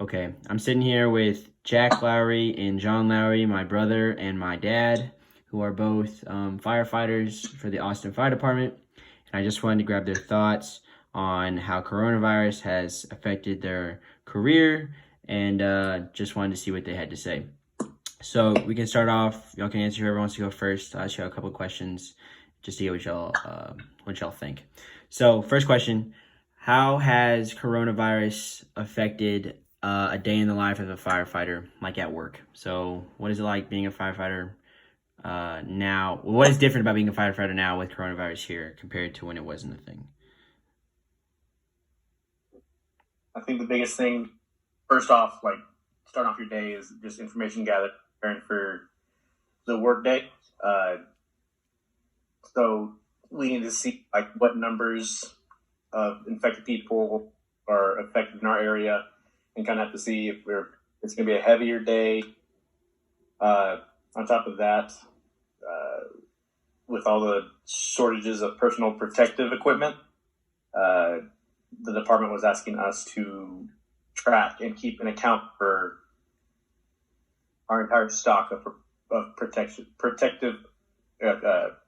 Okay, I'm sitting here with Jack Lowry and John Lowry, my brother and my dad, who are both firefighters for the Austin Fire Department. And I just wanted to grab their thoughts on how coronavirus has affected their career and just wanted to see what they had to say. So we can start off. Y'all can answer whoever wants to go first. I'll ask y'all a couple of questions just to get what y'all think. So first question: how has coronavirus affected a day in the life of a firefighter, like at work? So what is it like being a firefighter now? What is different about being a firefighter now with coronavirus here compared to when it wasn't a thing? I think the biggest thing, first off, like starting off your day, is just information gathered preparing for the work day. So we need to see like what numbers of infected people are affected in our area, and kind of have to see if it's going to be a heavier day. On top of that, with all the shortages of personal protective equipment, the department was asking us to track and keep an account for our entire stock of protective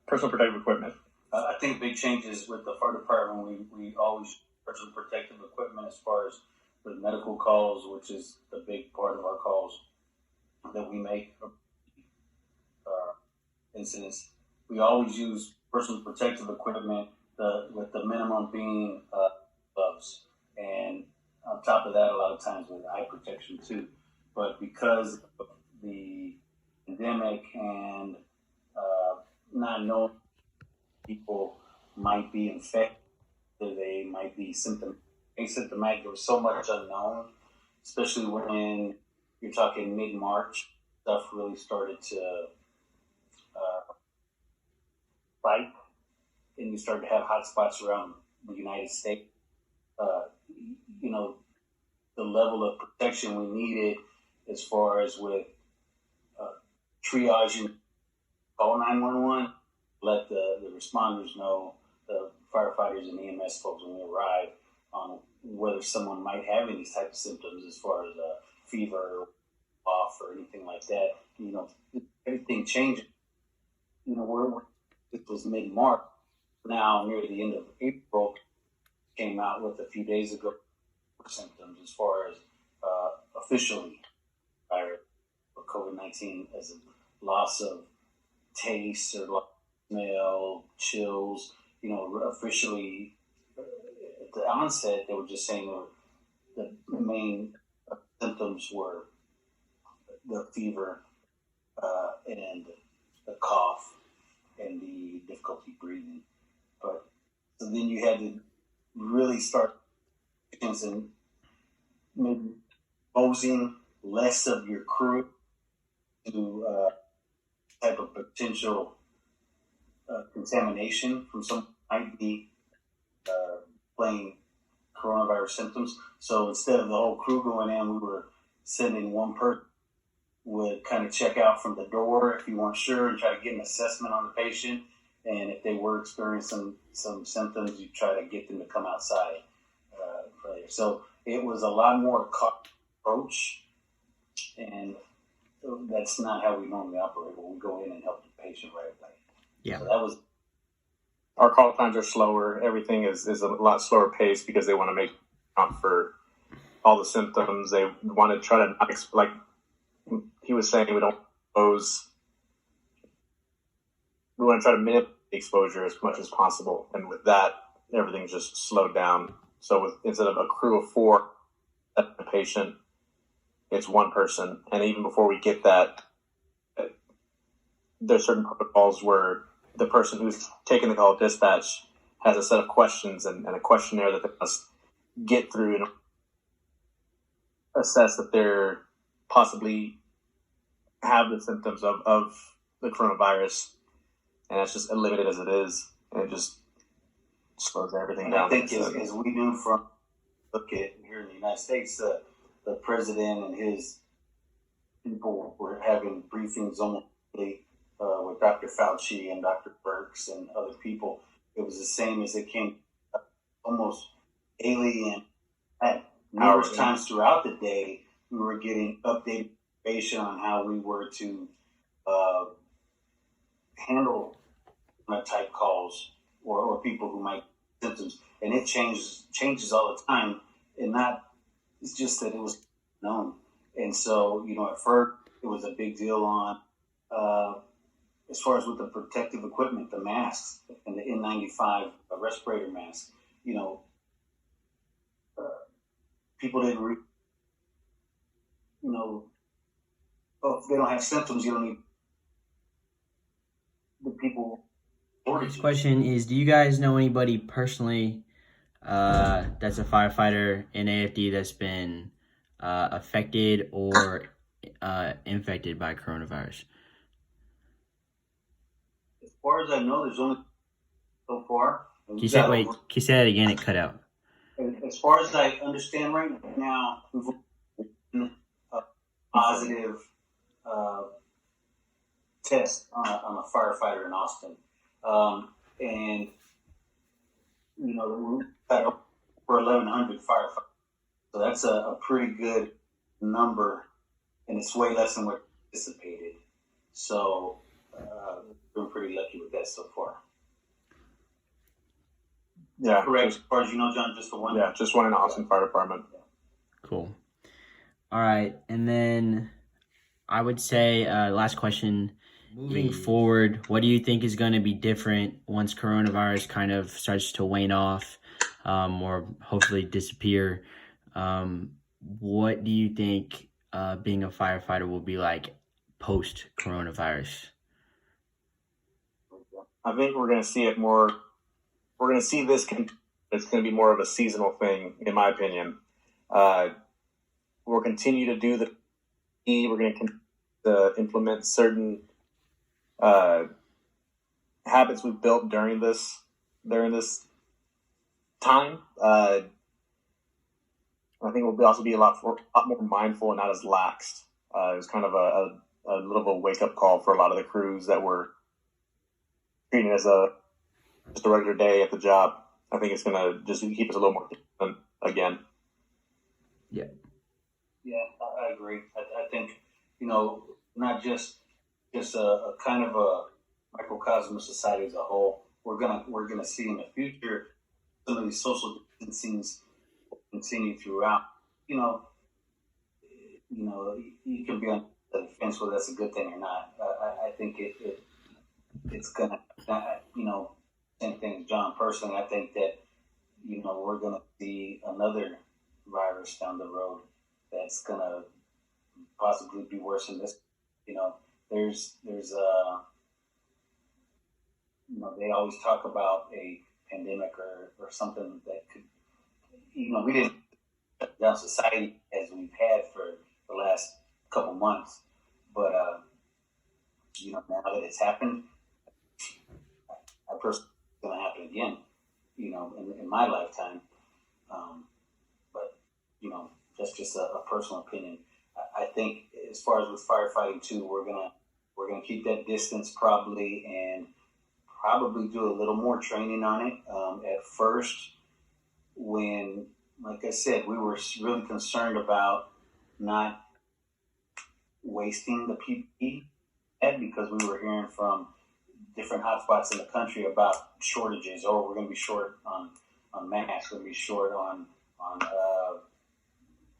personal protective equipment. I think big changes with the fire department. We always use personal protective equipment as far as with medical calls, which is a big part of our calls that we make. Incidents, we always use personal protective equipment, with the minimum being gloves, and on top of that, a lot of times with eye protection too. But because of the pandemic and not knowing people might be infected, they might be asymptomatic. There was so much unknown, especially when you're talking mid-March. Stuff really started to spike, and you started to have hot spots around the United States. The level of protection we needed as far as with triaging, call 911, let the responders know, the firefighters and EMS folks when they arrive, on whether someone might have any type of symptoms as far as fever, off, or anything like that. Everything changes. It was mid-March. Now, near the end of April, came out with a few days ago symptoms as far as officially virus or COVID-19, as a loss of taste or loss of smell, chills. Officially at the onset, they were just saying the main symptoms were the fever and the cough and the difficulty breathing. But so then you had to really start and maybe exposing less of your crew to type of potential contamination from someone who might be playing coronavirus symptoms. So instead of the whole crew going in, we were sending one person would kind of check out from the door if you weren't sure and try to get an assessment on the patient. And if they were experiencing some symptoms, you try to get them to come outside. So it was a lot more approach, and that's not how we normally operate. We go in and help the patient right away. Yeah. So that was. Our call times are slower. Everything is a lot slower pace because they want to make account for all the symptoms. They want to try to not like he was saying, we don't expose. We want to try to minimize the exposure as much as possible, and with that, everything's just slowed down. So instead of a crew of 4 at a patient, it's one person. And even before we get that, there's certain protocols where the person who's taking the call, dispatch, has a set of questions and a questionnaire that they must get through and assess that they're possibly have the symptoms of the coronavirus. And it's just limited as it is. And it just slows everything down. I think as we knew from look at here in the United States, the president and his people were having briefings almost daily with Dr. Fauci and Dr. Birx and other people. It was the same as it came almost daily and at numerous times throughout the day. we were getting updated information on how we were to handle type calls or people who might have symptoms, and it changes all the time, and not it's just that it was known, and so at first it was a big deal on as far as with the protective equipment, the masks and the N95 respirator masks. People didn't, if they don't have symptoms, you don't need the people. Next question is, do you guys know anybody personally that's a firefighter in AFD that's been affected or infected by coronavirus? As far as I know, there's only so far. Can you say that again? It cut out. As far as I understand right now, we've been a positive test on a firefighter in Austin. And we've got over 1,100 firefighters. So that's a pretty good number, and it's way less than what anticipated. So we've been pretty lucky with that so far. Yeah, correct. As far as you know, John, just the one. Yeah, just one in the Austin Fire Department. Cool. All right, and then I would say last question. Moving forward, what do you think is going to be different once coronavirus kind of starts to wane off or hopefully disappear? What do you think being a firefighter will be like post-coronavirus? I think we're going to see it more. We're going to see this. It's going to be more of a seasonal thing, in my opinion. We'll continue to do we're going to continue to implement certain habits we've built during this time. I think we'll also be a lot more mindful and not as lax. It was kind of a little of a wake up call for a lot of the crews that were treating it as just a regular day at the job. I think it's going to just keep us a little more disciplined again. Yeah. Yeah, I agree. I think, not just a kind of a microcosm of society as a whole. We're gonna see in the future some of these social distancings will continue throughout. You can be on the fence whether that's a good thing or not. I think it's gonna, same thing as John. Personally, I think that we're gonna see another virus down the road that's gonna possibly be worse than this. There's they always talk about a pandemic or something that could, we didn't shut down society as we've had for the last couple months, but now that it's happened, I personally think it's going to happen again, in my lifetime. But that's just a personal opinion. I think as far as with firefighting too, we're gonna keep that distance probably, and probably do a little more training on it. At first, when, like I said, we were really concerned about not wasting the PPE because we were hearing from different hotspots in the country about shortages. Oh, we're going to be short on masks. We're going to be short on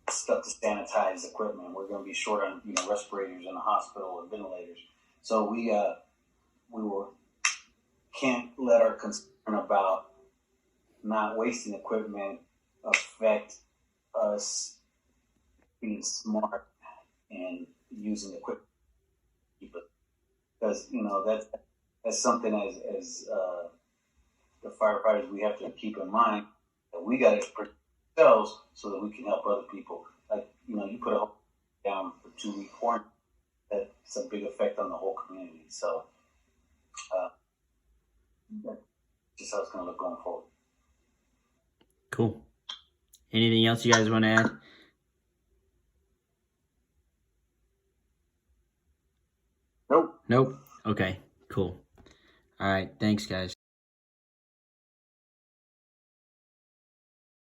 stuff to sanitize equipment. We're going to be short on respirators in the hospital or ventilators. So we can't let our concern about not wasting equipment affect us being smart and using equipment. Because that's something as the firefighters we have to keep in mind, that we got to protect ourselves so that we can help other people. Like you put a whole down for 2-week quarantine, that's a big effect on the whole community. So that's just how it's going to look going forward. Cool. Anything else you guys want to add? Nope. Okay, cool. All right, thanks, guys.